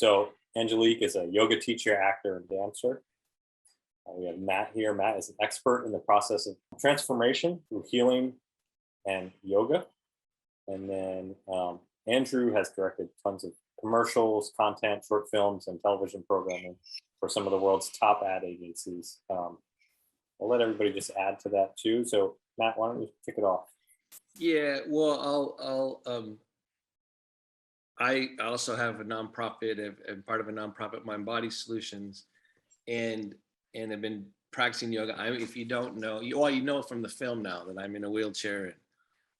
So Angelique is a yoga teacher, actor, and dancer. We have Matt here. Matt is an expert in the process of transformation through healing and yoga. And then Andrew has directed tons of commercials, content, short films, and television programming for some of the world's top ad agencies. I'll let everybody just add to that too. So Matt, why don't you kick it off? Yeah, well, I also have a nonprofit and part of a nonprofit, Mindbodysolutions, and I've been practicing yoga. If you don't know, you know from the film now that I'm in a wheelchair and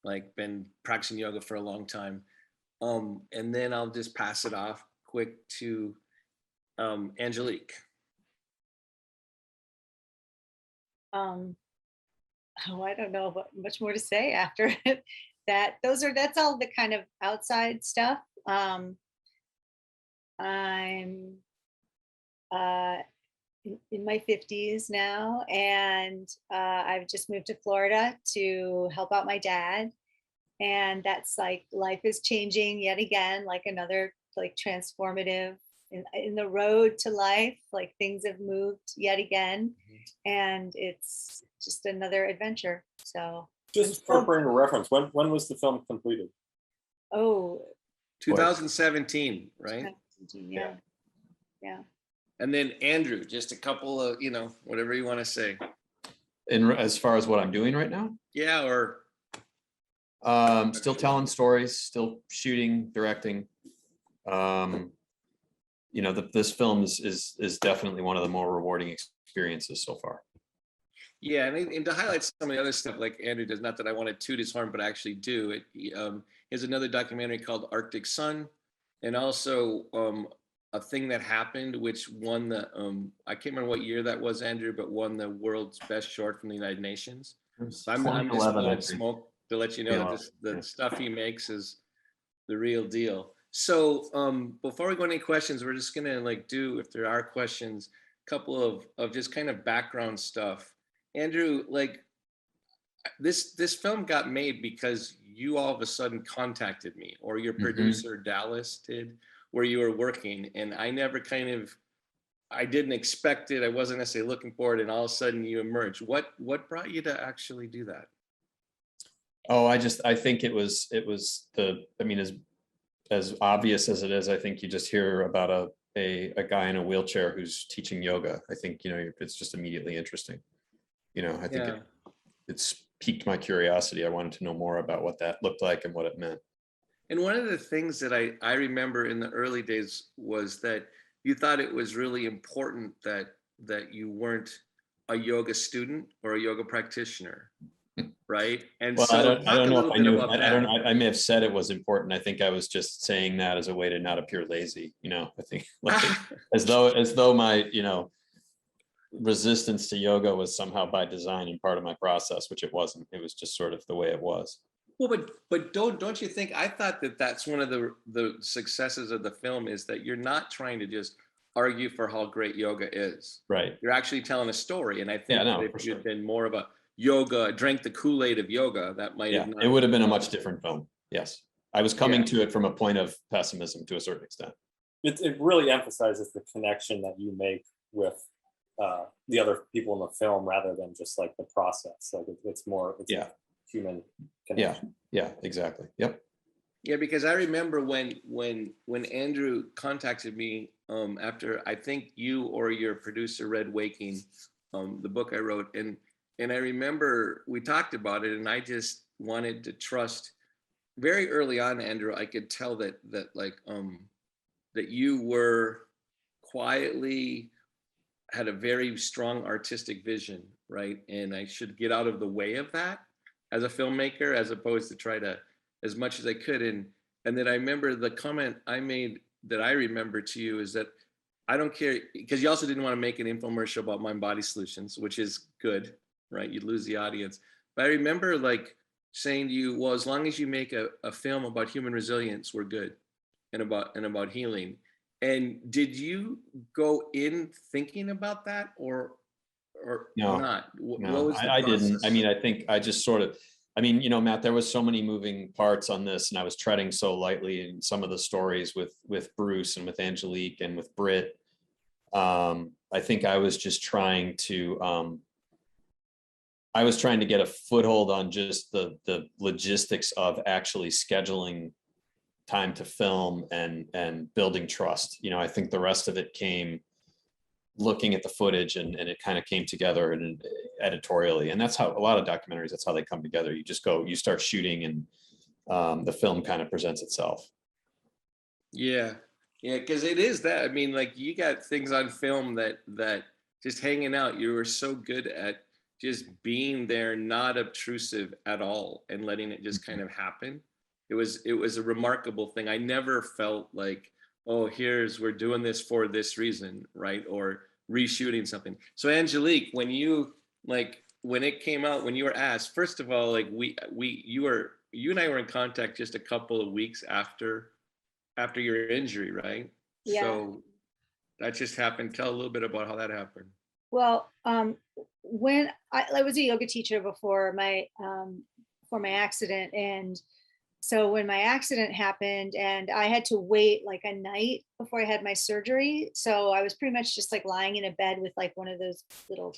like been practicing yoga for a long time. And then I'll just pass it off quick to Angelique. I don't know what much more to say after that. That's all the kind of outside stuff. I'm in my 50s now, and I've just moved to Florida to help out my dad. And that's like life is changing yet again, like another like transformative in the road to life, like things have moved yet again, and it's just another adventure. So just for frame of reference, when was the film completed? Oh, 2017, right? 2017, yeah. And then Andrew, just a couple of, whatever you want to say. And as far as what I'm doing right now? Yeah, or still telling stories, still shooting, directing. This film is definitely one of the more rewarding experiences so far. Yeah, and to highlight some of the other stuff like Andrew does, not that I want to toot his horn, but I actually do. Here's another documentary called Arctic Sun, and also a thing that happened, which won the, I can't remember what year that was, Andrew, but won the world's best short from the United Nations. So I'm just blowing smoke to let you know that the stuff he makes is the real deal. So before we go into any questions, we're just gonna if there are questions, a couple of just kind of background stuff. Andrew, this film got made because you all of a sudden contacted me, or your producer Dallas did, where you were working, and I never I didn't expect it. I wasn't necessarily looking for it, and all of a sudden you emerged. What brought you to actually do that? Oh, I think it was as obvious as it is. I think you just hear about a guy in a wheelchair who's teaching yoga. I think, it's just immediately interesting. I think it's piqued my curiosity. I wanted to know more about what that looked like and what it meant. And one of the things that I remember in the early days was that you thought it was really important that you weren't a yoga student or a yoga practitioner, right? And well, so I don't know if I knew. I don't know. I may have said it was important. I think I was just saying that as a way to not appear lazy. I think as though my resistance to yoga was somehow by design and part of my process, which it wasn't. It was just sort of the way it was. Well, but don't you think? I thought that's one of the successes of the film is that you're not trying to just argue for how great yoga is. Right. You're actually telling a story, and I think if you'd been more of a yoga, drank the Kool-Aid of yoga, that might have not. It would have been a much different film. Yes, I was coming to it from a point of pessimism to a certain extent. It really emphasizes the connection that you make with the other people in the film, rather than just like the process. Like it's more a human connection. Yeah, exactly. Yep. Yeah, because I remember when Andrew contacted me after I think you or your producer read Waking, the book I wrote, and I remember we talked about it, and I just wanted to trust. Very early on, Andrew, I could tell that you were quietly had a very strong artistic vision, right? And I should get out of the way of that as a filmmaker, as opposed to try to as much as I could. And then I remember the comment I made that I remember to you is that I don't care, because you also didn't want to make an infomercial about Mindbodysolutions, which is good, right? You'd lose the audience. But I remember saying to you, well, as long as you make a film about human resilience, we're good, and about healing. And did you go in thinking about that or no, not? No, I didn't. I mean, I think I just sort of, I mean, Matt, there was so many moving parts on this, and I was treading so lightly in some of the stories with Bruce and with Angelique and with Britt. I think I was just trying to get a foothold on just the logistics of actually scheduling time to film and building trust. I think the rest of it came looking at the footage, and it kind of came together and editorially. And that's how a lot of documentaries, that's how they come together. You start shooting, and the film kind of presents itself. Yeah. Yeah. Cause it is that, I mean, like you got things on film that just hanging out, you were so good at just being there, not obtrusive at all, and letting it just kind of happen. It was a remarkable thing. I never felt like, oh, we're doing this for this reason, right? Or reshooting something. So Angelique, when it came out, when you were asked, first of all, like you and I were in contact just a couple of weeks after your injury, right? Yeah. So that just happened. Tell a little bit about how that happened. Well, when I was a yoga teacher before my accident, and so when my accident happened and I had to wait like a night before I had my surgery, so I was pretty much just like lying in a bed with like one of those little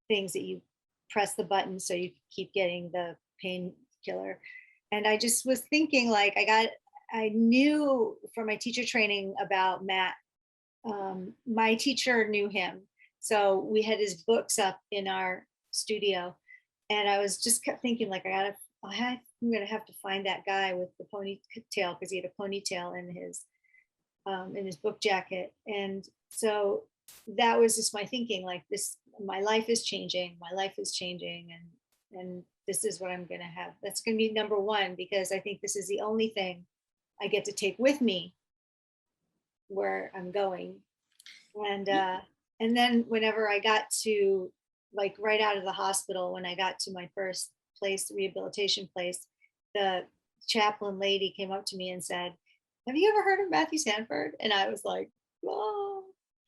things that you press the button so you keep getting the painkiller. And I just was thinking, like, I knew from my teacher training about Matt. My teacher knew him, so we had his books up in our studio, and I was just kept thinking, like, I'm gonna have to find that guy with the ponytail, because he had a ponytail in his book jacket. And so that was just my thinking, like, my life is changing, and this is what I'm gonna have. That's gonna be number one, because I think this is the only thing I get to take with me where I'm going. And then whenever I got to, like, right out of the hospital, when I got to my first rehabilitation place, the chaplain lady came up to me and said, "Have you ever heard of Matthew Sanford?" And I was like, "Oh,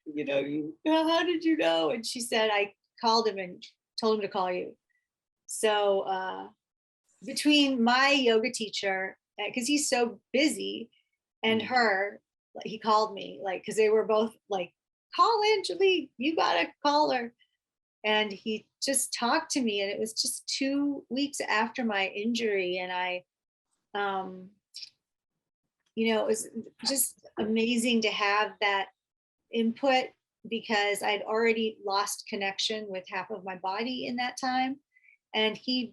how did you know?" And she said, "I called him and told him to call you." So between my yoga teacher, because he's so busy, and her, he called me, like, because they were both like, "Call Angelique, you gotta call her." And he just talked to me, and it was just 2 weeks after my injury, and it was just amazing to have that input, because I'd already lost connection with half of my body in that time, and he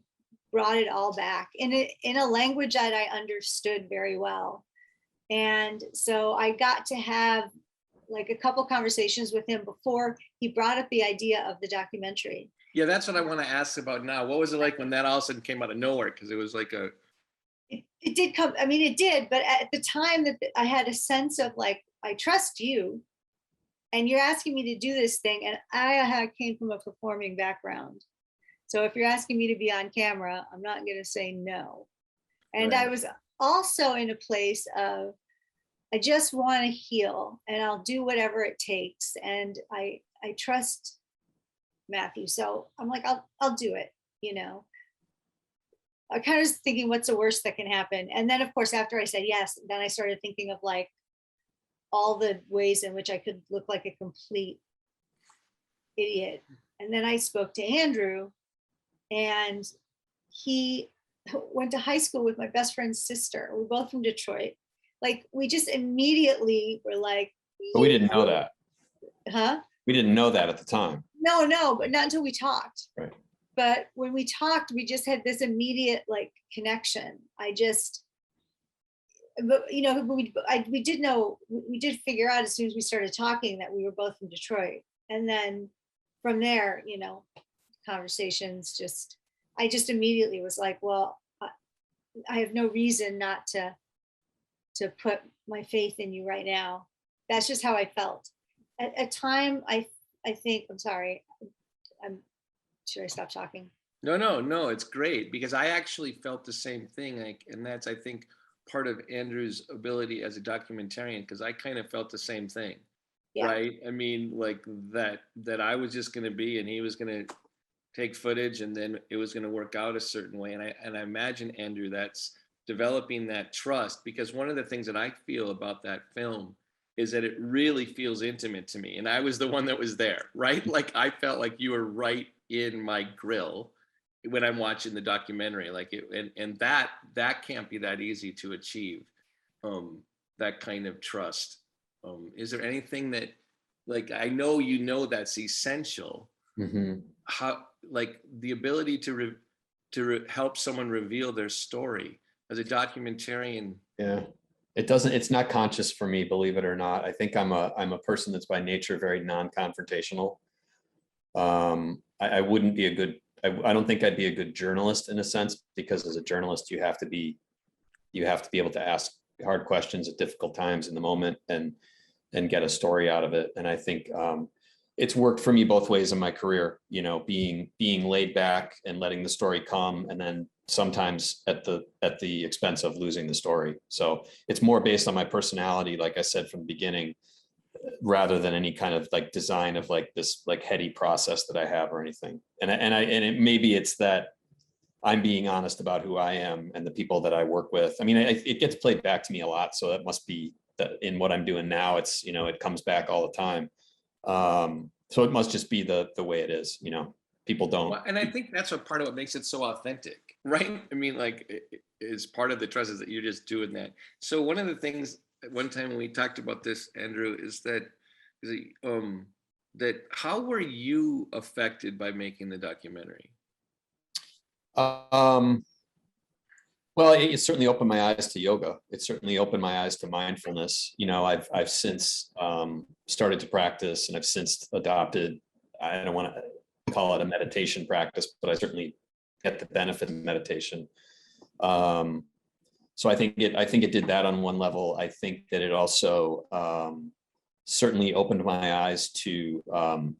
brought it all back in a language that I understood very well. And so I got to have like a couple conversations with him before he brought up the idea of the documentary. Yeah, that's what I want to ask about now. What was it like when that all of a sudden came out of nowhere? Because it was like it did come. I mean, it did, but at the time that I had a sense of, like, I trust you, and you're asking me to do this thing, and I came from a performing background. So if you're asking me to be on camera, I'm not going to say no. And right. I was also in a place of, I just want to heal, and I'll do whatever it takes. And I trust Matthew. So I'm like, I'll do it. I kind of was thinking, what's the worst that can happen? And then, of course, after I said yes, then I started thinking of, like, all the ways in which I could look like a complete idiot. And then I spoke to Andrew, and he went to high school with my best friend's sister. We're both from Detroit. Like, we just immediately were like, but we didn't know that. Huh? We didn't know that at the time. No, but not until we talked. Right. But when we talked, we just had this immediate, like, connection. We did know, we did figure out as soon as we started talking that we were both from Detroit. And then from there, conversations I just immediately was like, well, I have no reason not to put my faith in you right now. That's just how I felt. At a time, I think, I'm sorry, should I stop talking? No, it's great, because I actually felt the same thing. And that's, I think, part of Andrew's ability as a documentarian, because I kind of felt the same thing. Yeah. Right. I mean, like that I was just going to be, and he was going to take footage, and then it was going to work out a certain way. And I imagine, Andrew, that's developing that trust, because one of the things that I feel about that film is that it really feels intimate to me. And I was the one that was there, right? Like I felt like you were right in my grill when I'm watching the documentary. Like it, and that can't be that easy to achieve, that kind of trust. Is there anything that, like, I know you know that's essential. Mm-hmm. How, like, the ability to help someone reveal their story as a documentarian. Yeah, it's not conscious for me, believe it or not. I think I'm a person that's by nature very non-confrontational. I wouldn't be a good, I don't think I'd be a good journalist in a sense, because as a journalist, you have to be able to ask hard questions at difficult times in the moment and get a story out of it. And I think it's worked for me both ways in my career, you know, being laid back and letting the story come, and then sometimes at the expense of losing the story. So it's more based on my personality, like I said from the beginning, rather than any kind of like design of like this like heady process that I have or anything. And maybe it's that I'm being honest about who I am and the people that I work with. I mean, it gets played back to me a lot, so that must be that in what I'm doing now. It's, you know, it comes back all the time. So it must just be the way it is, you know. People don't. Well, and I think that's what part of what makes it so authentic, right? I mean, like, is part of the trust is that you're just doing that. So one of the things one time when we talked about this, Andrew, is that how were you affected by making the documentary? Well, it certainly opened my eyes to yoga. It certainly opened my eyes to mindfulness. You know, I've since started to practice, and I've since adopted, I don't want to call it a meditation practice, but I certainly get the benefit of meditation. So I think it did that on one level. I think that it also certainly opened my eyes to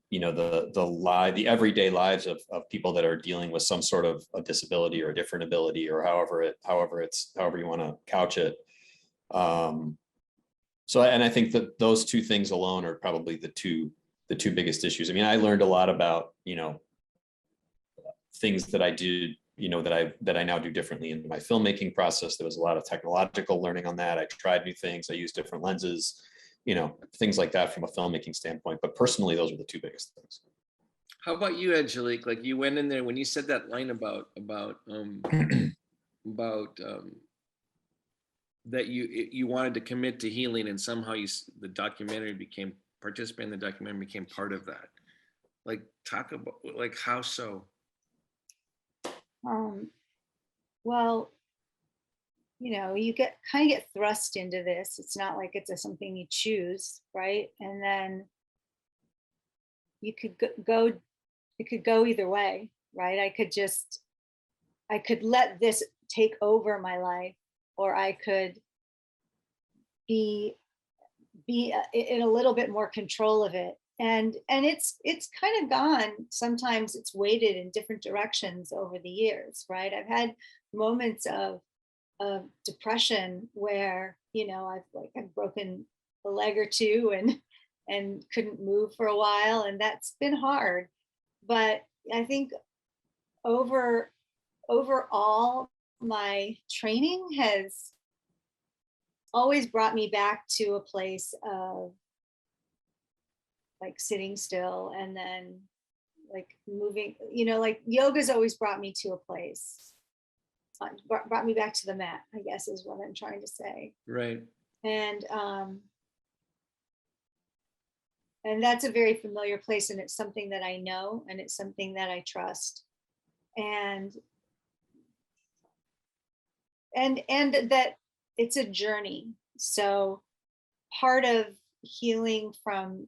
you know, the everyday lives of people that are dealing with some sort of a disability or a different ability, or however you want to couch it. So, and I think that those two things alone are probably the two biggest issues. I mean, I learned a lot about, you know, things that I did, you know, that I now do differently in my filmmaking process. There was a lot of technological learning on that. I tried new things. I used different lenses, you know, things like that from a filmmaking standpoint. But personally, those are the two biggest things. How about you, Angelique? Like, you went in there when you said that line about that you wanted to commit to healing, and somehow the documentary became participant in the documentary became part of that. Like, talk about, like, how so? Well, you know, you kind of get thrust into this. It's not like it's something you choose, right? And then you could go, it could go either way, right? I could let this take over my life, or I could be in a little bit more control of it. And it's kind of gone. Sometimes it's weighted in different directions over the years, right? I've had moments of depression where, you know, I've broken a leg or two and couldn't move for a while, and that's been hard. But I think overall, my training has always brought me back to a place of like sitting still, and then like moving, you know, like yoga's always brought me to a place, brought me back to the mat, I guess is what I'm trying to say. Right. And that's a very familiar place, and it's something that I know, and it's something that I trust. And that it's a journey. So part of healing from,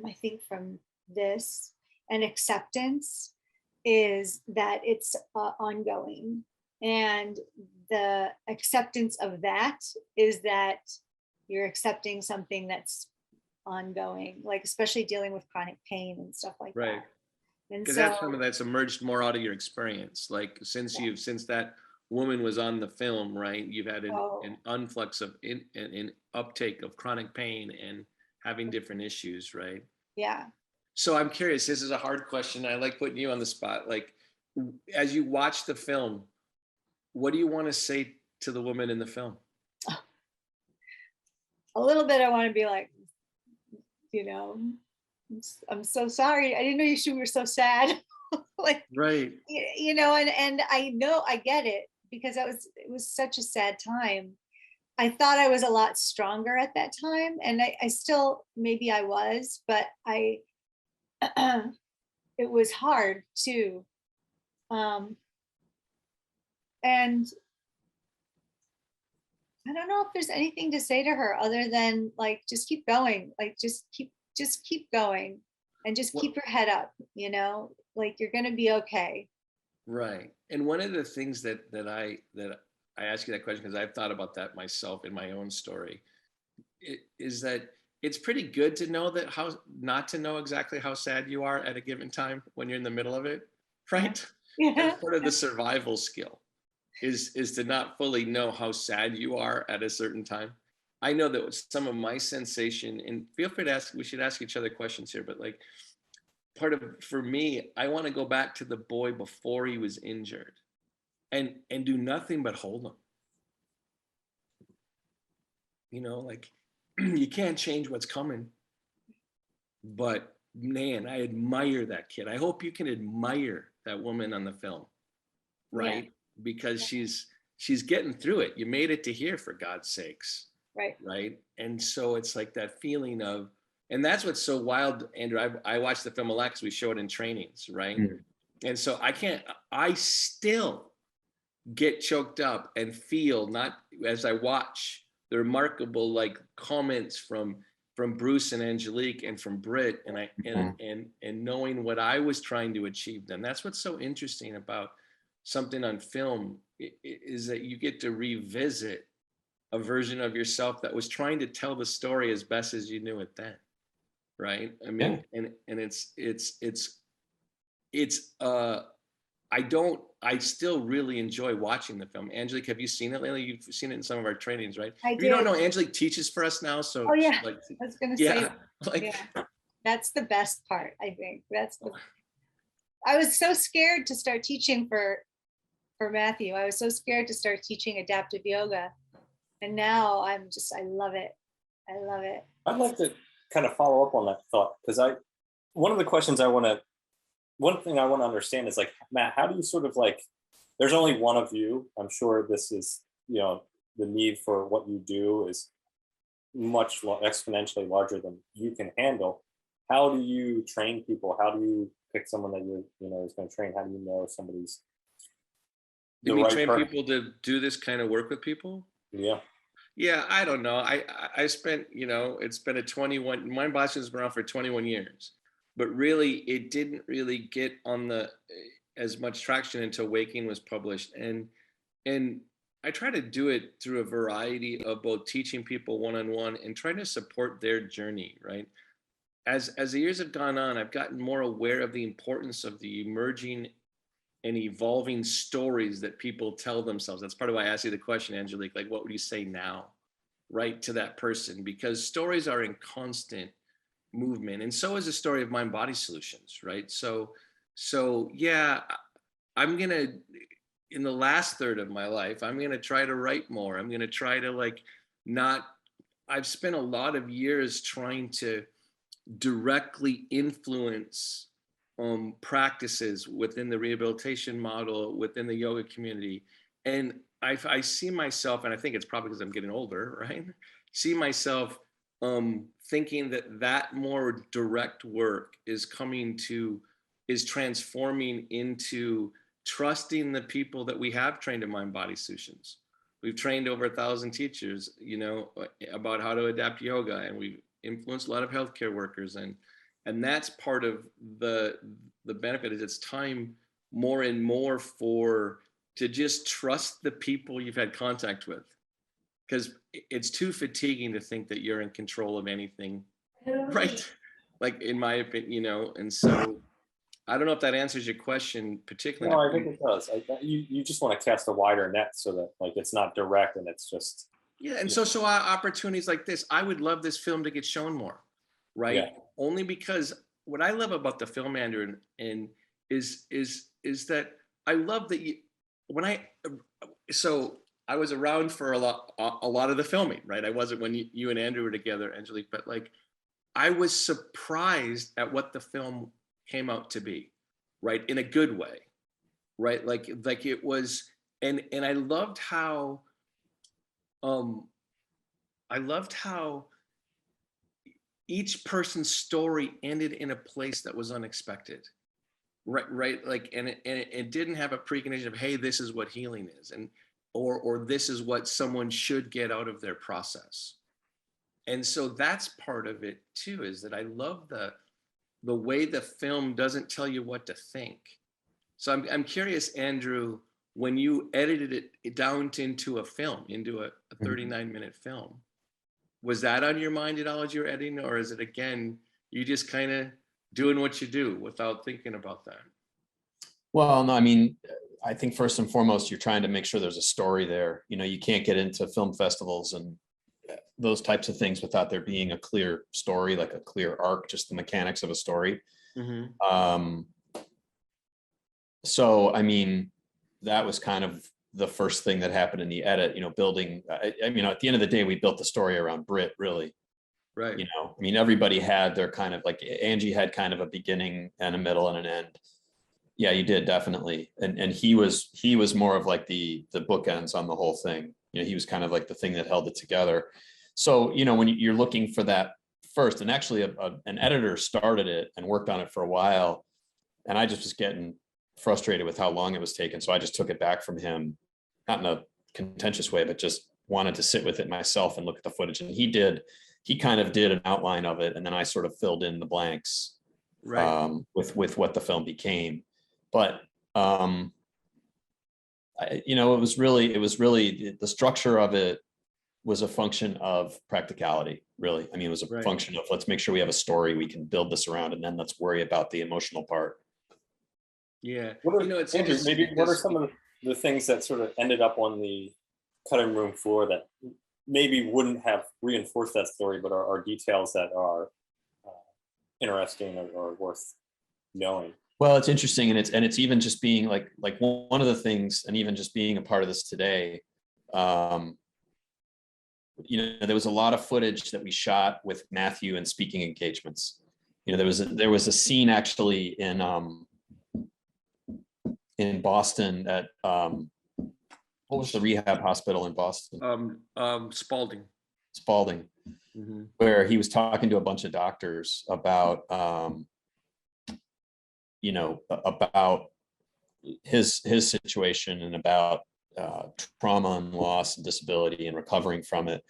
I think, from this and acceptance is that it's ongoing. And the acceptance of that is that you're accepting something that's ongoing, like especially dealing with chronic pain and stuff like Right. that. And Because so that's something that's emerged more out of your experience. Like, since that woman was on the film, right? You've had an influx of an uptake of chronic pain and having different issues, right? yeah. So I'm curious, this is a hard question. I like putting you on the spot. Like, as you watch the film, what do you want to say to the woman in the film? A little bit, I want to be like, I'm so sorry. I didn't know you were so sad. Like, Right. And I know I get it, because it was such a sad time. I thought I was a lot stronger at that time, and I still, maybe I was, but it was hard too. And I don't know if there's anything to say to her other than like, just keep going, like just keep going, and just keep your head up, like you're gonna be okay. Right. And one of the things that I ask you that question, because I've thought about that myself in my own story, is that it's pretty good to know that not to know exactly how sad you are at a given time when you're in the middle of it, right? Yeah. That's part of the survival skill, is to not fully know how sad you are at a certain time. I know that some of my sensation, and feel free to ask, we should ask each other questions here, but like for me, I want to go back to the boy before he was injured and do nothing but hold him. Like you can't change what's coming, but man, I admire that kid. I hope you can admire that woman on the film, right? Yeah. Because she's getting through it. You made it to here, for God's sakes. Right. And so it's like that feeling of, and that's what's so wild, Andrew. I watched the film a lot because we show it in trainings, right? Mm-hmm. And so I still get choked up and feel, not as I watch the remarkable like comments from Bruce and Angelique and from Britt, and knowing what I was trying to achieve then. That's what's so interesting about something on film, is that you get to revisit a version of yourself that was trying to tell the story as best as you knew it then, right? I mean, yeah. I still really enjoy watching the film. Angelique, have you seen it lately? You've seen it in some of our trainings, right? I did. You don't know, Angelique teaches for us now, so. Oh yeah, I was gonna say, like, that's the best part, I think. I was so scared to start teaching for Matthew. I was so scared to start teaching adaptive yoga. And now I love it. I love it. I'd like to kind of follow up on that thought, because one thing I want to understand is, like, Matt, how do you sort of, like, there's only one of you. I'm sure this is, the need for what you do is much exponentially larger than you can handle. How do you train people? How do you pick someone that is going to train? How do you know somebody's You mean train people to do this kind of work with people? Yeah. Yeah, I don't know. I spent, it's been Mindbodysolutions has been around for 21 years, but really it didn't really get on as much traction until Waking was published. And I try to do it through a variety of both teaching people one-on-one and trying to support their journey, right? As the years have gone on, I've gotten more aware of the importance of the emerging and evolving stories that people tell themselves. That's part of why I asked you the question, Angelique, like, what would you say now, right, to that person? Because stories are in constant movement, and so is the story of Mindbodysolutions, right? So yeah, I'm gonna, in the last third of my life, I'm gonna try to write more. I'm gonna try to I've spent a lot of years trying to directly influence practices within the rehabilitation model, within the yoga community. And I see myself, and I think it's probably because I'm getting older, right? See myself thinking that more direct work is transforming into trusting the people that we have trained in Mindbodysolutions. We've trained over 1,000 teachers, about how to adapt yoga, and we've influenced a lot of healthcare workers, and that's part of the benefit. Is it's time more and more to just trust the people you've had contact with, because it's too fatiguing to think that you're in control of anything, right? Like, in my opinion, and so I don't know if that answers your question particularly. No, I think it does. You just want to cast a wider net so that, like, it's not direct and it's just. Yeah, and so opportunities like this, I would love this film to get shown more, right? Yeah. Only because what I love about the film Andrew and is that I love that so I was around for a lot of the filming, right? I wasn't when you and Andrew were together, Angelique, but like I was surprised at what the film came out to be, right? In a good way, right? Like it was, and I loved how each person's story ended in a place that was unexpected, right, like, and it didn't have a precondition of, hey, this is what healing is, and or this is what someone should get out of their process. And so that's part of it too, is that I love the way the film doesn't tell you what to think. So I'm curious, Andrew, when you edited it down into a film, into a 39-minute film, was that on your mind at all as you're editing, or is it, again, you just kind of doing what you do without thinking about that? Well, no, I mean, I think first and foremost, you're trying to make sure there's a story there. You know, you can't get into film festivals and those types of things without there being a clear story, like a clear arc, just the mechanics of a story. So, I mean, that was kind of the first thing that happened in the edit, you know, building, I mean, at the end of the day, we built the story around Britt, really. Right. You know, I mean, everybody had their kind of, like, Angie had kind of a beginning and a middle and an end. Yeah, you did, definitely. And he was more of like the bookends on the whole thing. You know, he was kind of like the thing that held it together. So, you know, when you're looking for that first, and actually an editor started it and worked on it for a while, and I just was getting frustrated with how long it was taking. So I just took it back from him, not in a contentious way, but just wanted to sit with it myself and look at the footage. And he kind of did an outline of it, and then I sort of filled in the blanks, right, with what the film became. But you know, it was really the structure of it was a function of practicality, really. I mean, it was a function of, let's make sure we have a story we can build this around, and then let's worry about the emotional part. Yeah. You know, it's Andrew, maybe what are some of the things that sort of ended up on the cutting room floor that maybe wouldn't have reinforced that story, but are details that are interesting or worth knowing? Well, it's interesting, and it's even just being like one of the things, and even just being a part of this today. You know, there was a lot of footage that we shot with Matthew and speaking engagements. You know, there was a scene actually in Boston at what was the rehab hospital in Boston? Spalding. Where he was talking to a bunch of doctors about you know, about his situation and about trauma and loss and disability and recovering from it.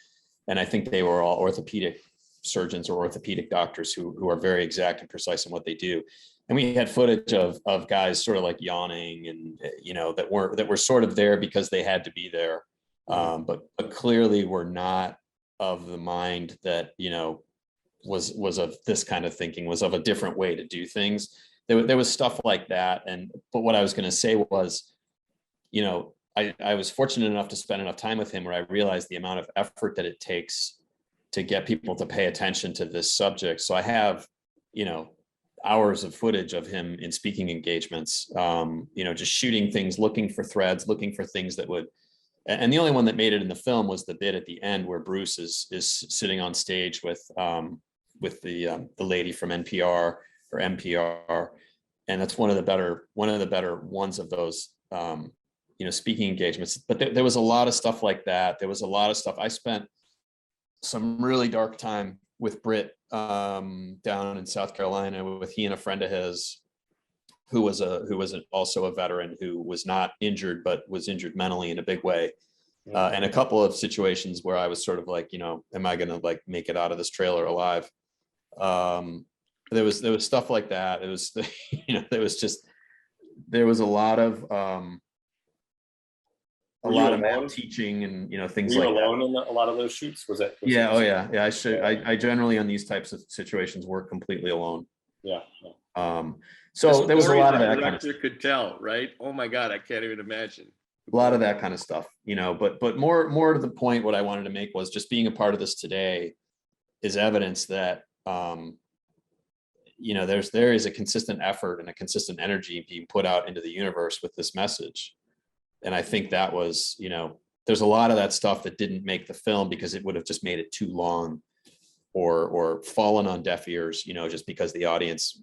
And I think they were all orthopedic surgeons or orthopedic doctors who are very exact and precise in what they do. And we had footage of guys sort of like yawning and, you know, that were sort of there because they had to be there. But clearly were not of the mind that, you know, was of this kind of thinking, was of a different way to do things. There was stuff like that. But what I was going to say was, you know, I was fortunate enough to spend enough time with him where I realized the amount of effort that it takes to get people to pay attention to this subject. So I have, you know, hours of footage of him in speaking engagements, you know, just shooting things, looking for threads, looking for things that would, and the only one that made it in the film was the bit at the end where Bruce is sitting on stage with the lady from NPR or NPR. And that's one of the better ones of those, you know, speaking engagements. But there was a lot of stuff like that. There was a lot of stuff. I spent some really dark time with Britt down in South Carolina with he and a friend of his who was also a veteran who was not injured, but was injured mentally in a big way. And a couple of situations where I was sort of like, you know, am I going to like make it out of this trailer alive? There was stuff like that. It was, you know, there was a lot of map teaching and, you know, things like that. Were you alone in a lot of those shoots? Yeah. Oh yeah. Yeah. I generally on these types of situations work completely alone. Yeah. So there was a lot of that kind of stuff. Could tell, right? Oh my God, I can't even imagine. A lot of that kind of stuff, you know, but more to the point, what I wanted to make was just being a part of this today is evidence that, there is a consistent effort and a consistent energy being put out into the universe with this message. And I think that was, there's a lot of that stuff that didn't make the film because it would have just made it too long or fallen on deaf ears, just because the audience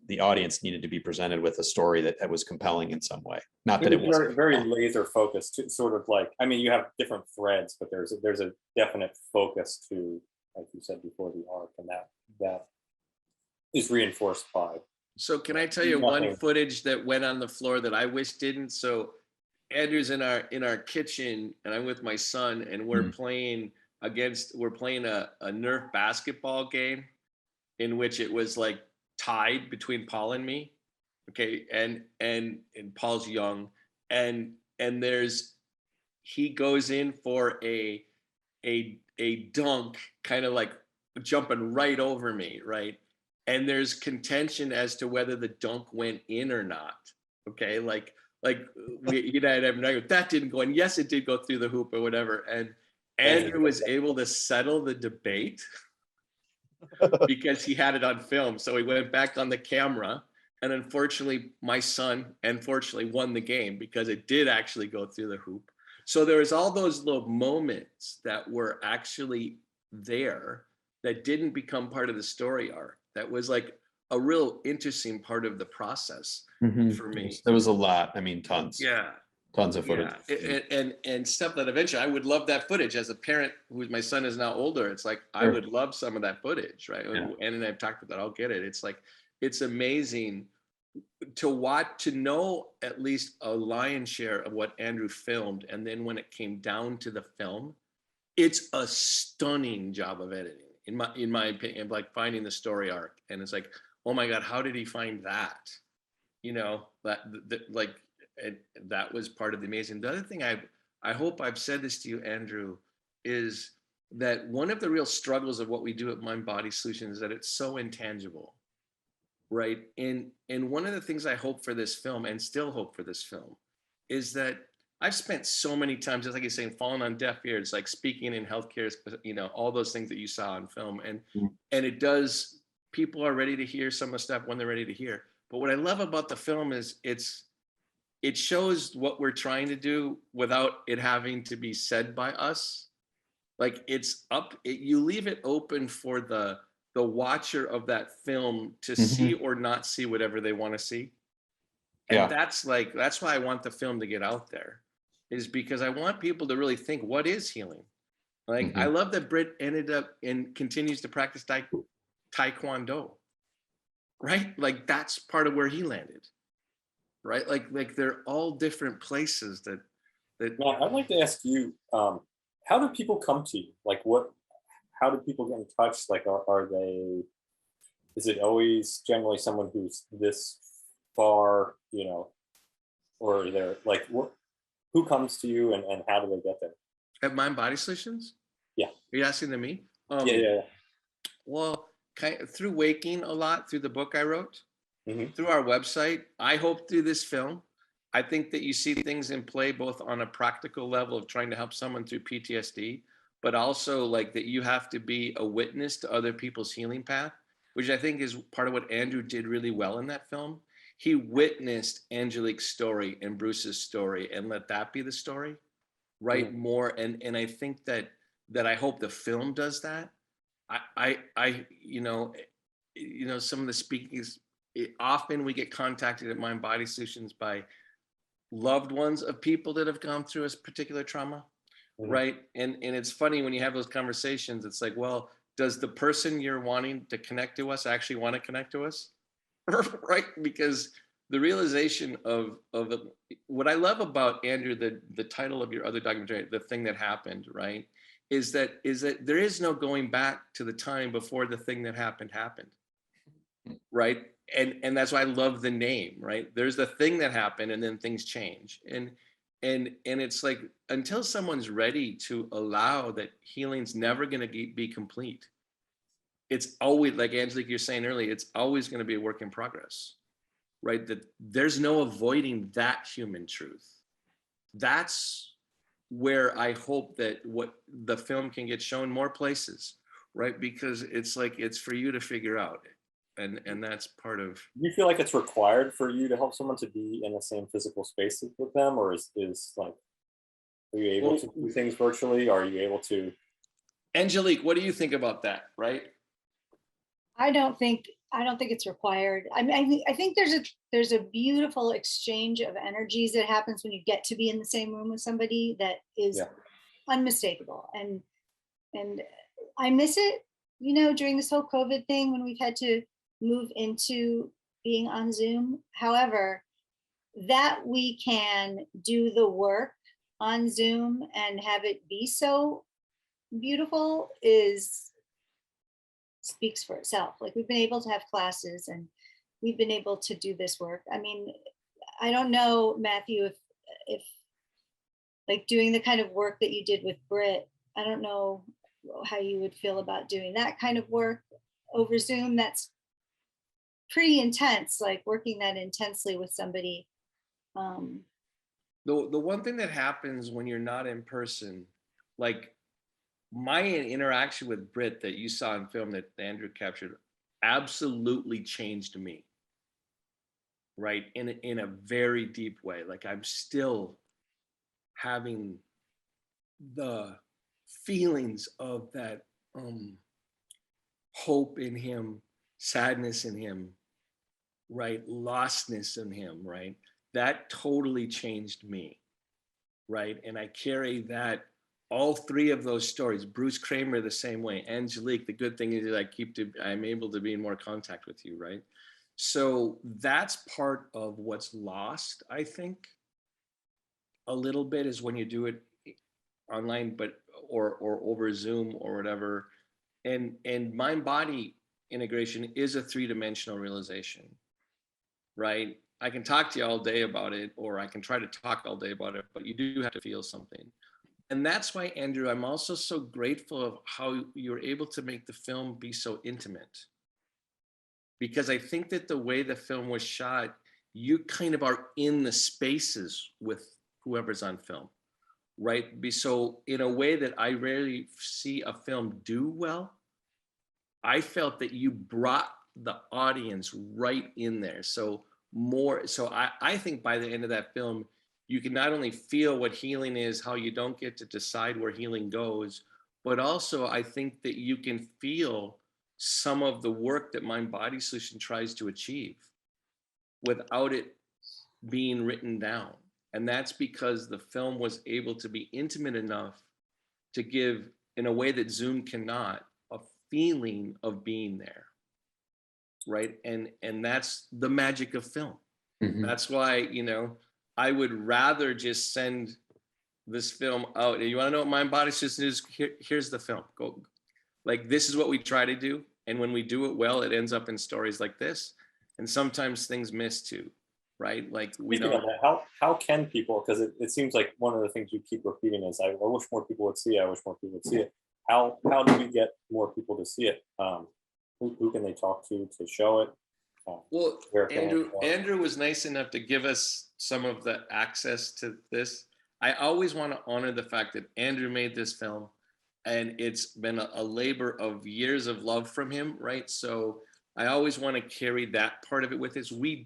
needed to be presented with a story that was compelling in some way. Not that it was very laser focused, sort of like, I mean, you have different threads, but there's a definite focus to, like you said before, the arc, and that is reinforced by. So can I tell you one footage that went on the floor that I wish didn't? So Andrew's in our kitchen and I'm with my son and we're playing a Nerf basketball game in which it was like tied between Paul and me. Okay. And Paul's young and he goes in for a dunk, kind of like jumping right over me. Right. And there's contention as to whether the dunk went in or not. Okay. Like that didn't go in. Yes, it did go through the hoop or whatever. And Andrew was able to settle the debate because he had it on film. So he went back on the camera. And unfortunately, my son, won the game because it did actually go through the hoop. So there was all those little moments that were actually there that didn't become part of the story arc. That was like a real interesting part of the process for me. There was a lot. I mean, tons. Yeah. Tons of footage. Yeah. And stuff that eventually I would love that footage as a parent who my son is now older. It's like, I would love some of that footage, right? Yeah. And I've talked about that. I'll get it. It's like, it's amazing to know at least a lion's share of what Andrew filmed. And then when it came down to the film, it's a stunning job of editing. In my opinion, like finding the story arc, and it's like, oh my God, how did he find that? That was part of the amazing. The other thing I hope I've said this to you, Andrew, is that one of the real struggles of what we do at Mindbodysolutions is that it's so intangible, right? And one of the things I hope for this film, and still hope for this film, is that I've spent so many times, just like you're saying, falling on deaf ears, like speaking in healthcare, all those things that you saw on film. And it does, people are ready to hear some of the stuff when they're ready to hear. But what I love about the film is it shows what we're trying to do without it having to be said by us. Like you leave it open for the watcher of that film to see or not see whatever they want to see. And that's why I want the film to get out there, is because I want people to really think, what is healing? Like, I love that Britt ended up and continues to practice Taekwondo, right? Like, that's part of where he landed, right? Like they're all different places that. Now, I'd like to ask you, how do people come to you? Like, how do people get in touch? Like, are they, is it always generally someone who's this far, or they're like, who comes to you and how do they get there? At Mindbodysolutions? Yeah. Are you asking them me? Yeah. Well, through Waking a lot, through the book I wrote, through our website, I hope through this film, I think that you see things in play both on a practical level of trying to help someone through PTSD, but also like that you have to be a witness to other people's healing path, which I think is part of what Andrew did really well in that film. He witnessed Angelique's story and Bruce's story and let that be the story, right? More. And I think that I hope the film does that. Some of the speakings, often we get contacted at Mindbodysolutions by loved ones of people that have gone through a particular trauma, right? And it's funny when you have those conversations, it's like, well, does the person you're wanting to connect to us actually want to connect to us? Right? Because the realization of what I love about, Andrew, the title of your other documentary, The Thing That Happened, right, is that there is no going back to the time before the thing that happened, right? And that's why I love the name, right? There's the thing that happened and then things change. And it's like, until someone's ready to allow that healing's never going to be complete, it's always, like Angelique, you're saying earlier, it's always going to be a work in progress, right? That there's no avoiding that human truth. That's where I hope that what the film can get shown more places, right? Because it's like, it's for you to figure out. And that's part of. Do you feel like it's required for you to help someone to be in the same physical space with them, or is like, are you able to do things virtually? Are you able to? Angelique, what do you think about that? Right? I don't think it's required. I mean, I think there's a beautiful exchange of energies that happens when you get to be in the same room with somebody that is unmistakable. And I miss it, during this whole COVID thing when we've had to move into being on Zoom. However, that we can do the work on Zoom and have it be so beautiful speaks for itself. Like, we've been able to have classes and we've been able to do this work. I mean, I don't know, Matthew, if like doing the kind of work that you did with Britt, I don't know how you would feel about doing that kind of work over Zoom. That's pretty intense, like working that intensely with somebody. The one thing that happens when you're not in person, like my interaction with Britt that you saw in film that Andrew captured, absolutely changed me, right? In a very deep way. Like, I'm still having the feelings of that hope in him, sadness in him, right? Lostness in him, right? That totally changed me, right? And I carry that, all three of those stories. Bruce Kramer the same way. Angelique, the good thing is that I'm able to be in more contact with you, right? So that's part of what's lost, I think, a little bit, is when you do it online, but or over Zoom or whatever. And mind-body integration is a three-dimensional realization, right? I can talk to you all day about it, or I can try to talk all day about it, but you do have to feel something. And that's why, Andrew, I'm also so grateful of how you're able to make the film be so intimate. Because I think that the way the film was shot, you kind of are in the spaces with whoever's on film, right? So in a way that I rarely see a film do well, I felt that you brought the audience right in there. So I think by the end of that film, you can not only feel what healing is, how you don't get to decide where healing goes, but also I think that you can feel some of the work that Mind Body Solution tries to achieve without it being written down. And that's because the film was able to be intimate enough to give, in a way that Zoom cannot, a feeling of being there, right? And that's the magic of film. Mm-hmm. That's why, I would rather just send this film out. You want to know what Mind Body System is? Here's the film. Go. Like, this is what we try to do. And when we do it well, it ends up in stories like this. And sometimes things miss too, right? Like, we don't. How can people, because it seems like one of the things you keep repeating is, I wish more people would see it. I wish more people would see it. How do we get more people to see it? Who can they talk to show it? Well, Andrew was nice enough to give us some of the access to this. I always want to honor the fact that Andrew made this film, and it's been a labor of years of love from him, right? So I always want to carry that part of it with us. We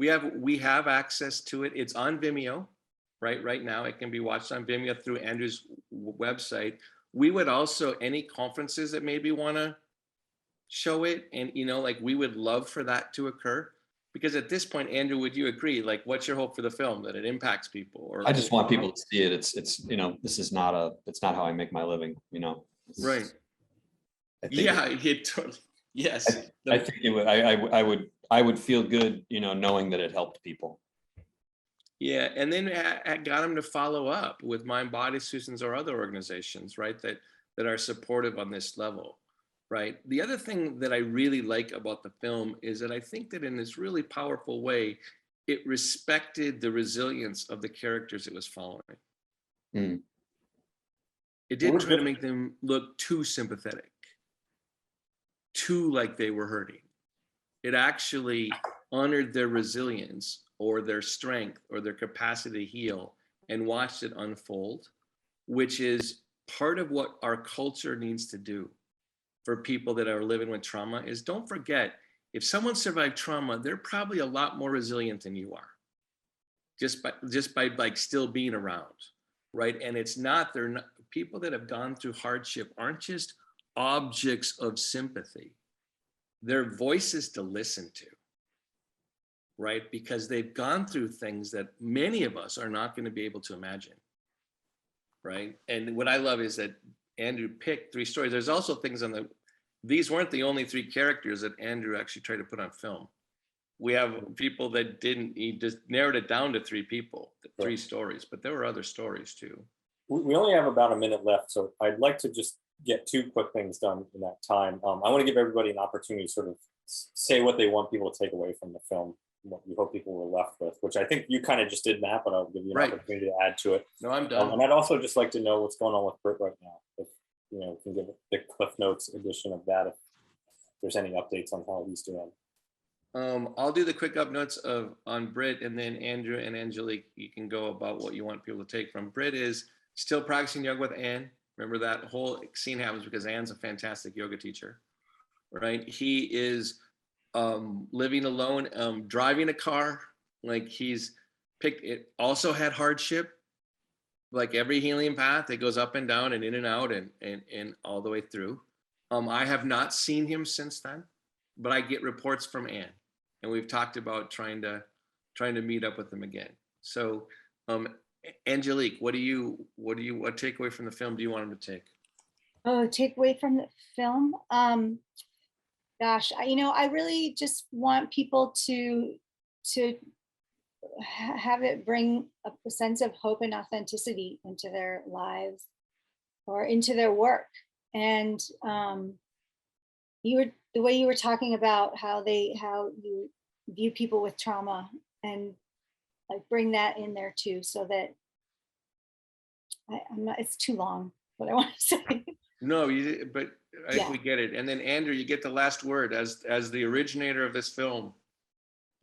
have access to it. It's on Vimeo, right now. It can be watched on Vimeo through Andrew's website. We would also, any conferences that maybe want to show it, and we would love for that to occur, because at this point, Andrew, would you agree, like, what's your hope for the film, that it impacts people? Or I just want people to see it. It's this is not it's not how I make my living, right? Totally, yes. I think it would, I would feel good, knowing that it helped people. Yeah, and then I got him to follow up with Mind Body Solutions or other organizations, right, that are supportive on this level. Right. The other thing that I really like about the film is that I think that in this really powerful way, it respected the resilience of the characters it was following. Mm. It didn't try to make them look too sympathetic, too like they were hurting. It actually honored their resilience or their strength or their capacity to heal and watched it unfold, which is part of what our culture needs to do for people that are living with trauma. Is don't forget, if someone survived trauma, they're probably a lot more resilient than you are, just by like still being around, right? And it's not, they're not, people that have gone through hardship aren't just objects of sympathy. They're voices to listen to, right? Because they've gone through things that many of us are not going to be able to imagine, right? And what I love is that Andrew picked 3 stories. There's also things on these weren't the only 3 characters that Andrew actually tried to put on film. We have people that didn't, he just narrowed it down to 3 people, 3 stories, but there were other stories too. We only have about a minute left, so I'd like to just get 2 quick things done in that time. I want to give everybody an opportunity to sort of say what they want people to take away from the film, what you hope people were left with, which I think you kind of just did, Matt, but I'll give you an opportunity to add to it. No, I'm done. And I'd also just like to know what's going on with Britt right now. If you know, can give the Cliff Notes edition of that, if there's any updates on how he's doing. I'll do the quick up notes on Britt, and then Andrew and Angelique, you can go about what you want people to take from. Britt is still practicing yoga with Anne. Remember, that whole scene happens because Anne's a fantastic yoga teacher, right? He is living alone, driving a car, like he's picked it. Also had hardship, like every healing path, it goes up and down and in and out and all the way through. I have not seen him since then, but I get reports from Anne, and we've talked about trying to meet up with him again. So, Angelique, what takeaway from the film do you want him to take? Oh, takeaway from the film. Gosh, I really just want people to have it bring a sense of hope and authenticity into their lives or into their work. And the way you were talking about how you view people with trauma, and like bring that in there too, so that I'm not, it's too long what I want to say. No, but I think we get it. And then Andrew, you get the last word as the originator of this film.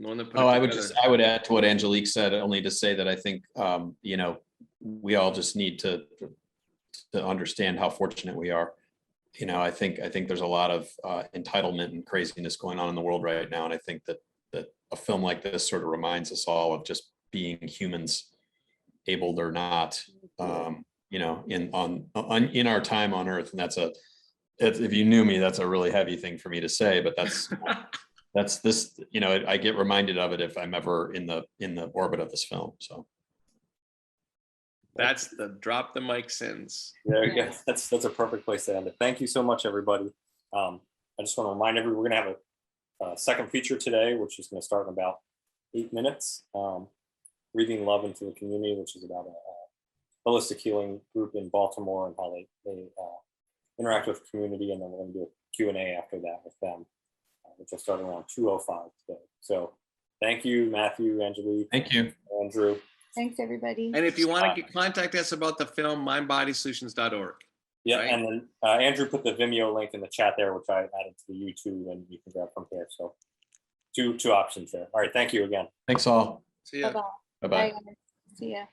The one that put it together. I would add to what Angelique said, only to say that I think we all just need to understand how fortunate we are. I think there's a lot of entitlement and craziness going on in the world right now, and I think that a film like this sort of reminds us all of just being humans, abled or not, in our time on Earth. And if you knew me, that's a really heavy thing for me to say, but that's this. I get reminded of it if I'm ever in the orbit of this film. So. That's the drop the mic sentence. There you go. That's a perfect place to end it. Thank you so much, everybody. I just want to remind everyone we're going to have a second feature today, which is going to start in about 8 minutes. Breathing Love into the Community, which is about a holistic healing group in Baltimore and how they interact with the community. And then we're going to do a Q&A after that with them, which will start around 2:05 today. So thank you, Matthew, Angelique. Thank you, Andrew. Thanks, everybody. And if you want to contact us about the film, mindbodysolutions.org. Yeah, right? and then Andrew put the Vimeo link in the chat there, which I added to the YouTube, and you can grab from there. So two options there. All right, thank you again. Thanks all. See ya. Bye-bye. Bye-bye. Bye, guys. See ya.